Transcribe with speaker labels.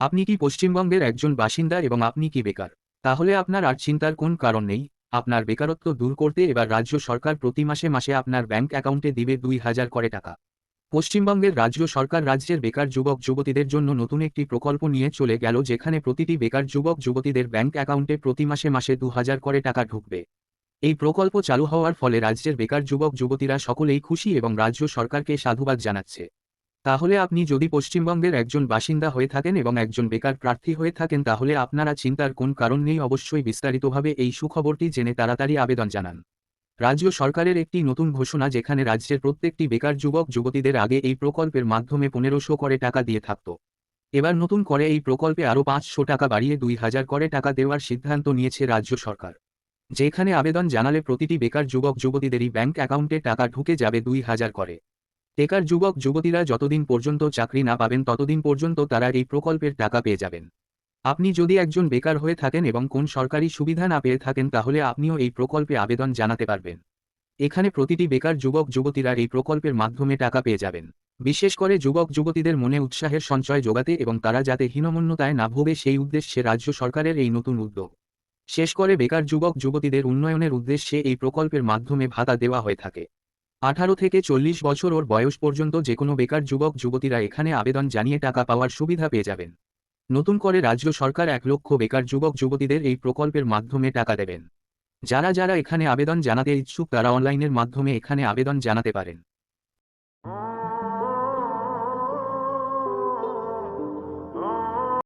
Speaker 1: আপনি কি পশ্চিমবঙ্গের একজন বাসিন্দা এবং আপনি কি বেকার? তাহলে আপনার আর চিন্তার কোন কারণ নেই। আপনার বেকারত্ব দূর করতে এবার রাজ্য সরকার প্রতি মাসে মাসে আপনার ব্যাংক অ্যাকাউন্টে দিবে ২,০০০ করে টাকা। পশ্চিমবঙ্গের রাজ্য সরকার রাজ্যের বেকার যুবক যুবতীদের জন্য নতুন একটি প্রকল্প নিয়ে চলে গেল, যেখানে প্রতিটি বেকার যুবক যুবতীদের ব্যাংক অ্যাকাউন্টে প্রতি মাসে মাসে ২,০০০ করে টাকা ঢুকবে। এই প্রকল্প চালু হওয়ার ফলে রাজ্যের বেকার যুবক যুবতীরা সকলেই খুশি এবং রাজ্য সরকারকে সাধুবাদ জানাচ্ছে। তাহলে আপনি যদি পশ্চিমবঙ্গের একজন বাসিন্দা হয়ে থাকেন এবং একজন বেকার প্রার্থী হয়ে থাকেন, তাহলে আপনারা চিন্তার কোন কারণ নেই। অবশ্যই বিস্তারিতভাবে এই সুখবরটি জেনে তাড়াতাড়ি আবেদন জানান। রাজ্য সরকারের একটি নতুন ঘোষণা, যেখানে রাজ্যের প্রত্যেকটি বেকার যুবক যুবতীদের আগে এই প্রকল্পের মাধ্যমে ১৫০০ করে টাকা দিয়ে থাকত। এবার নতুন করে এই প্রকল্পে আরও ৫০০ টাকা বাড়িয়ে ২,০০০ করে টাকা দেওয়ার সিদ্ধান্ত নিয়েছে রাজ্য সরকার। যেখানে আবেদন জানালে প্রতিটি বেকার যুবক যুবতীদেরই ব্যাংক অ্যাকাউন্টে টাকা ঢুকে যাবে ২,০০০ করে। বেকার যুবক যুবতীরা যতদিন পর্যন্ত চাকরি না পাবেন ততদিন পর্যন্ত তারা এই প্রকল্পের টাকা পেয়ে যাবেন। আপনি যদি একজন বেকার হয়ে থাকেন এবং কোন সরকারি সুবিধা না পেয়ে থাকেন, তাহলে আপনিও এই প্রকল্পে আবেদন জানাতে পারবেন। এখানে প্রতিটি বেকার যুবক যুবতীরা এই প্রকল্পের মাধ্যমে টাকা পেয়ে যাবেন। বিশেষ করে যুবক যুবতীদের মনে উৎসাহের সঞ্চয় যোগাতে এবং তারা যাতে হীনমন্যতায় না ভোগে সেই উদ্দেশ্যে রাজ্য সরকারের এই নতুন উদ্যোগ। শেষ করে বেকার যুবক যুবতীদের উন্নয়নের উদ্দেশ্যে এই প্রকল্পের মাধ্যমে ভাতা দেওয়া হয়ে থাকে। ১৮ থেকে ৪০ বছর ওর বয়স পর্যন্ত যেকোনো বেকার যুবক যুবতীরা এখানে আবেদন জানিয়ে টাকা পাওয়ার সুবিধা পেয়ে যাবেন। নতুন করে রাজ্য সরকার ১ লক্ষ বেকার যুবক যুবতীদের এই প্রকল্পের মাধ্যমে টাকা দেবেন। যারা যারা এখানে আবেদন জানাতে ইচ্ছুক তারা অনলাইনের মাধ্যমে এখানে আবেদন জানাতে পারেন।